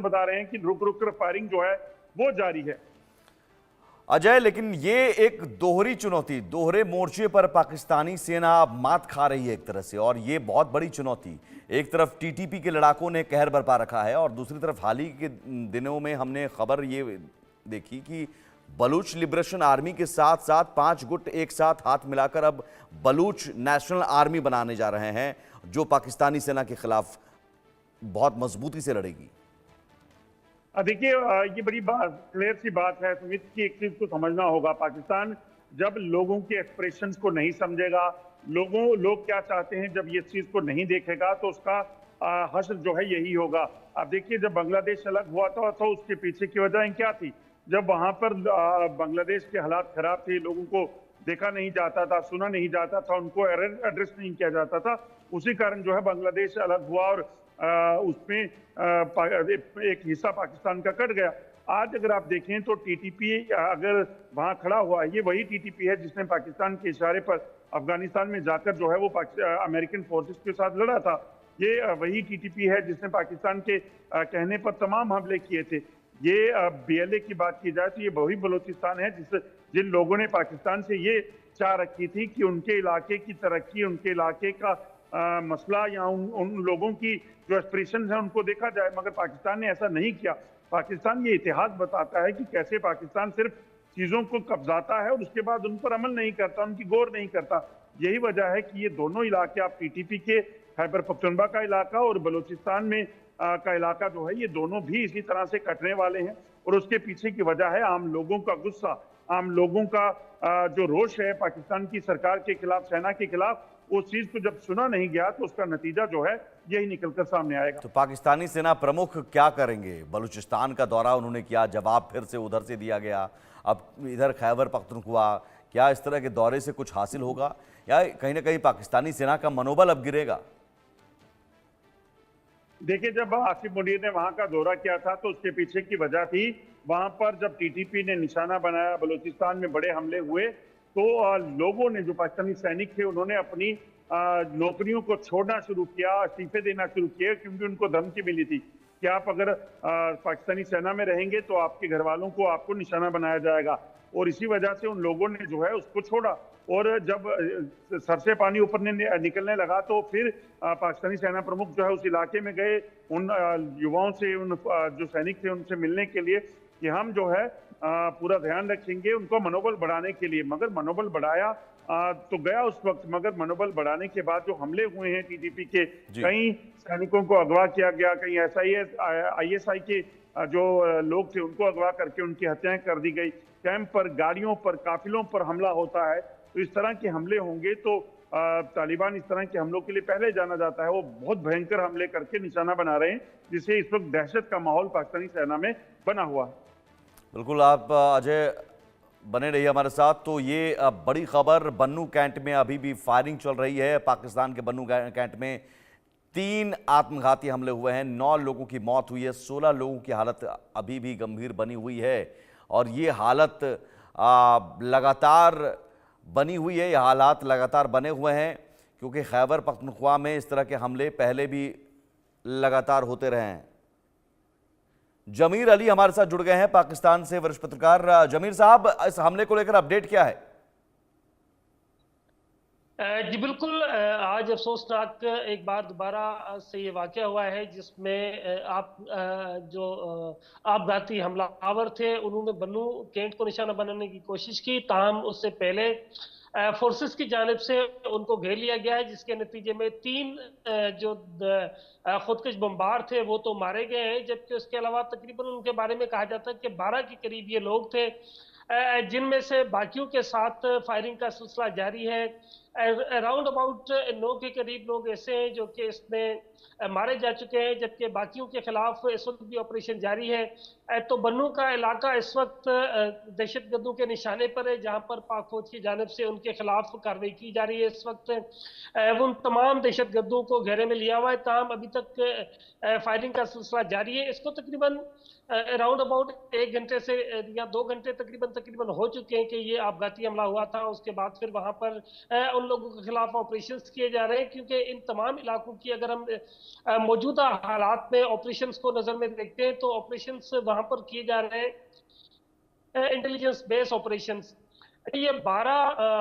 बता रहे हैं कि रुक रुक कर फायरिंग जो है वो जारी है। अजय, लेकिन ये एक दोहरी चुनौती, दोहरे मोर्चे पर पाकिस्तानी सेना मात खा रही है एक तरह से, और ये बहुत बड़ी चुनौती। एक तरफ टीटीपी के लड़ाकों ने कहर बरपा रखा है और दूसरी तरफ हाल ही के दिनों में हमने खबर ये देखी कि बलूच लिबरेशन आर्मी के साथ साथ 5 गुट एक साथ हाथ मिलाकर अब बलूच नेशनल आर्मी बनाने जा रहे हैं, जो पाकिस्तानी सेना के खिलाफ बहुत मजबूती से लड़ेगी। देखिए, ये बड़ी क्लियर सी बात है सुमित की। एक चीज को समझना होगा, पाकिस्तान जब लोगों के एक्सप्रेशंस को नहीं समझेगा, लोग क्या चाहते हैं जब ये चीज को नहीं देखेगा, तो उसका हश्र जो है यही होगा। आप देखिए, जब बांग्लादेश अलग हुआ था तो उसके पीछे की वजह क्या थी? जब वहां पर बांग्लादेश के हालात खराब थे, लोगों को देखा नहीं जाता था, सुना नहीं जाता था, उनको एड्रेस नहीं किया जाता था, उसी कारण जो है बांग्लादेश अलग हुआ और उसमें एक हिस्सा पाकिस्तान का कट गया। आज अगर आप देखें तो टीटीपी अगर वहां खड़ा हुआ है, ये वही टीटीपी है जिसने पाकिस्तान के इशारे पर अफगानिस्तान में जाकर जो है वो अमेरिकन फोर्सेस के साथ लड़ा था। ये वही टीटीपी है जिसने पाकिस्तान के कहने पर तमाम हमले किए थे। ये बीएलए की बात की जाए तो ये वही बलूचिस्तान है जिन लोगों ने पाकिस्तान से ये चाह रखी थी कि उनके इलाके की तरक्की, उनके इलाके का मसला या उन लोगों की जो एक्सप्रेशन है उनको देखा जाए, मगर पाकिस्तान ने ऐसा नहीं किया। पाकिस्तान ये इतिहास बताता है कि कैसे पाकिस्तान सिर्फ चीजों को कब्जाता है और उसके बाद उन पर अमल नहीं करता, उनकी गौर नहीं करता। यही वजह है कि ये दोनों इलाके, आप टीटीपी के खैबर पख्तूनख्वा का इलाका और बलूचिस्तान में का इलाका जो है, ये दोनों भी इसी तरह से कटने वाले हैं। और उसके पीछे की वजह है आम लोगों का गुस्सा, आम लोगों का जो रोष है पाकिस्तान की सरकार के खिलाफ, सेना के खिलाफ। उस चीज को जब सुना नहीं गया तो उसका नतीजा जो है यही निकलकर सामने आएगा। तो पाकिस्तानी सेना प्रमुख क्या करेंगे? बलूचिस्तान का दौरा उन्होंने किया, जवाब फिर से उधर से दिया गया, अब इधर खैबर पख्तूनख्वा, क्या इस तरह के दौरे से कुछ हासिल होगा या कहीं ना कहीं पाकिस्तानी सेना का मनोबल अब गिरेगा? देखिए, जब आसिफ मुनीर ने वहां का दौरा किया था तो उसके पीछे की वजह थी, वहां पर जब टीटीपी ने निशाना बनाया, बलूचिस्तान में बड़े हमले हुए, तो लोगों ने, जो पाकिस्तानी सैनिक थे, उन्होंने अपनी नौकरियों को छोड़ना शुरू किया, इस्तीफे देना शुरू किए, क्योंकि उनको धमकी मिली थी कि आप अगर पाकिस्तानी सेना में रहेंगे तो आपके घर वालों को आपको निशाना बनाया जाएगा। और इसी वजह से उन लोगों ने जो है उसको छोड़ा। और जब सर से पानी ऊपर निकलने लगा तो फिर पाकिस्तानी सेना प्रमुख जो है उस इलाके में गए, उन युवाओं से, उन जो सैनिक थे उनसे मिलने के लिए कि हम जो है पूरा ध्यान रखेंगे उनको मनोबल बढ़ाने के लिए। मगर मनोबल बढ़ाया तो गया उस वक्त, मगर मनोबल बढ़ाने के बाद जो हमले हुए हैं टीटीपी के, कई सैनिकों को अगवा किया गया, कई आईएसआई के जो लोग थे उनको अगवा करके उनकी हत्याएं कर दी गई, कैंप पर, गाड़ियों पर, काफिलों पर हमला होता है। तो इस तरह के हमले होंगे तो तालिबान इस तरह के हमलों के लिए पहले जाना जाता है, वो बहुत भयंकर हमले करके निशाना बना रहे हैं, जिससे इस वक्त दहशत का माहौल पाकिस्तानी सेना में बना हुआ है। बिल्कुल, आप अजय बने रहिए हमारे साथ। तो ये बड़ी खबर, बन्नू कैंट में अभी भी फायरिंग चल रही है। पाकिस्तान के बन्नू कैंट में 3 आत्मघाती हमले हुए हैं, 9 लोगों की मौत हुई है, 16 लोगों की हालत अभी भी गंभीर बनी हुई है। और ये हालत लगातार बनी हुई है, ये हालात लगातार बने हुए हैं, क्योंकि खैबर पख्तूनख्वा में इस तरह के हमले पहले भी लगातार होते रहे हैं। जमीर अली हमारे साथ जुड़ गए हैं पाकिस्तान से, वरिष्ठ पत्रकार। जमीर साहब, इस हमले को लेकर अपडेट क्या है? जी बिल्कुल, आज अफसोसनाक एक बार दोबारा से ये वाक़या हुआ है जिसमें जो आपघाती हमलावर थे उन्होंने बन्नू कैंट को निशाना बनाने की कोशिश की, ताहम उससे पहले फोर्सेस की जानिब से उनको घेर लिया गया है, जिसके नतीजे में 3 जो खुदकुश बमबार थे वो तो मारे गए हैं, जबकि उसके अलावा तकरीबन उनके बारे में कहा जाता है कि 12 के करीब ये लोग थे, जिनमें से बाकियों के साथ फायरिंग का सिलसिला जारी है। अराउंड अबाउट 9 के करीब लोग ऐसे हैं जो कि इसमें मारे जा चुके हैं, जबकि बाकियों के खिलाफ इस वक्त भी ऑपरेशन जारी है। तो बन्नू का इलाका इस वक्त दहशतगर्दों के निशाने पर है, जहां पर पाक फौज की जानिब से उनके खिलाफ कार्रवाई की जा रही है। इस वक्त उन तमाम दहशतगर्दों को घेरे में लिया हुआ है, ताहम अभी तक फायरिंग का सिलसिला जारी है। इसको तकरीबन अराउंड अबाउट 1 घंटे से या 2 घंटे तकरीबन हो चुके हैं कि ये आपघाती हमला हुआ था। उसके बाद फिर वहां पर उन लोगों के खिलाफ ऑपरेशंस किए जा रहे हैं, क्योंकि इन तमाम इलाकों की अगर हम मौजूदा हालात में ऑपरेशंस को नजर में देखते हैं तो ऑपरेशंस वहां पर किए जा रहे हैं इंटेलिजेंस बेस्ड ऑपरेशंस। ये 12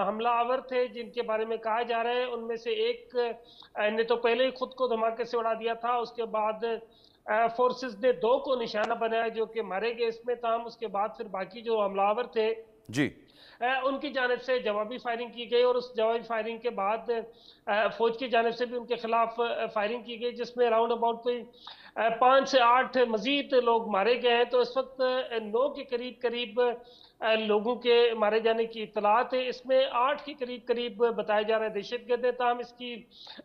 हमलावर थे जिनके बारे में कहा जा रहा है, उनमें से एक ने तो पहले ही खुद को धमाके से उड़ा दिया था। उसके बाद फोर्सेस ने 2 को निशाना बनाया जो कि मारे गए इसमें। ताम उसके बाद फिर बाकी जो हमलावर थे जी उनकी जानिब से जवाबी फायरिंग की गई, और उस जवाबी फायरिंग के बाद फौज की जानिब से भी उनके खिलाफ फायरिंग की गई, जिसमें अराउंड अबाउट कोई 5 से 8 मजीद लोग मारे गए हैं। तो इस वक्त 9 के करीब लोगों के मारे जाने की इतलात है। इसमें 8 के करीब बताया जा रहा है दहशतगर्द है। ताहम इसकी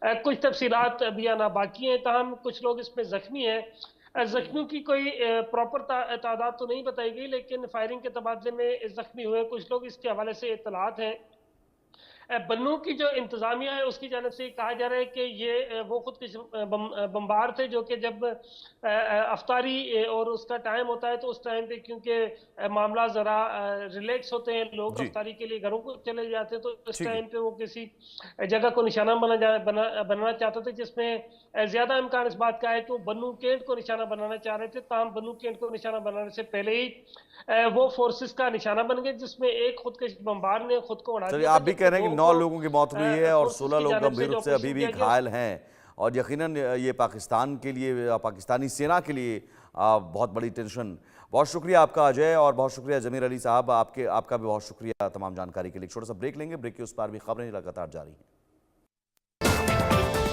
कुछ तफसीलात अभी आना बाकी हैं। ताहम कुछ लोग इसमें जख्मी हैं। जख्मियों की कोई प्रॉपर तादाद तो नहीं बताई गई, लेकिन फायरिंग के तबादले में जख्मी हुए कुछ लोग, इसके हवाले से इतलात हैं। बन्नू की जो इंतजामिया है उसकी जानिब से कहा जा रहा है कि ये वो खुद के बम्बार थे जो कि जब अफ्तारी और उसका टाइम होता है तो उस टाइम पे क्योंकि मामला ज़रा रिलैक्स होते हैं, लोग जी अफ्तारी के लिए घरों को चले जाते हैं, तो इस ठीक है। टाइम पे वो किसी जगह को निशाना बनाना चाहते थे, जिसमें ज़्यादा इम्कान इस बात का है कि वो बन्नू कैंट को निशाना बनाना चाह रहे थे। ताहम बन्नू कैंट को निशाना बनाने से पहले ही वो फोर्सेस का निशाना बन गए, जिसमें एक खुद के बम्बार ने खुद को उड़ा चलिए, दिया आप था, भी जबकि कह रहे हैं कि 9 को लोगों की मौत हुई है और फोर्सेस 16 की लोग जानिब गंभीर से रूप जो से अभी ऑपरेशन भी किया गया घायल हैं। और यकीनन ये पाकिस्तान के लिए, पाकिस्तानी सेना के लिए बहुत बड़ी टेंशन। बहुत शुक्रिया आपका अजय, और बहुत शुक्रिया जमीर अली साहब, आपका भी बहुत शुक्रिया तमाम जानकारी के लिए। छोटा सा ब्रेक लेंगे, ब्रेक के उस पार भी खबरें लगातार जारी हैं।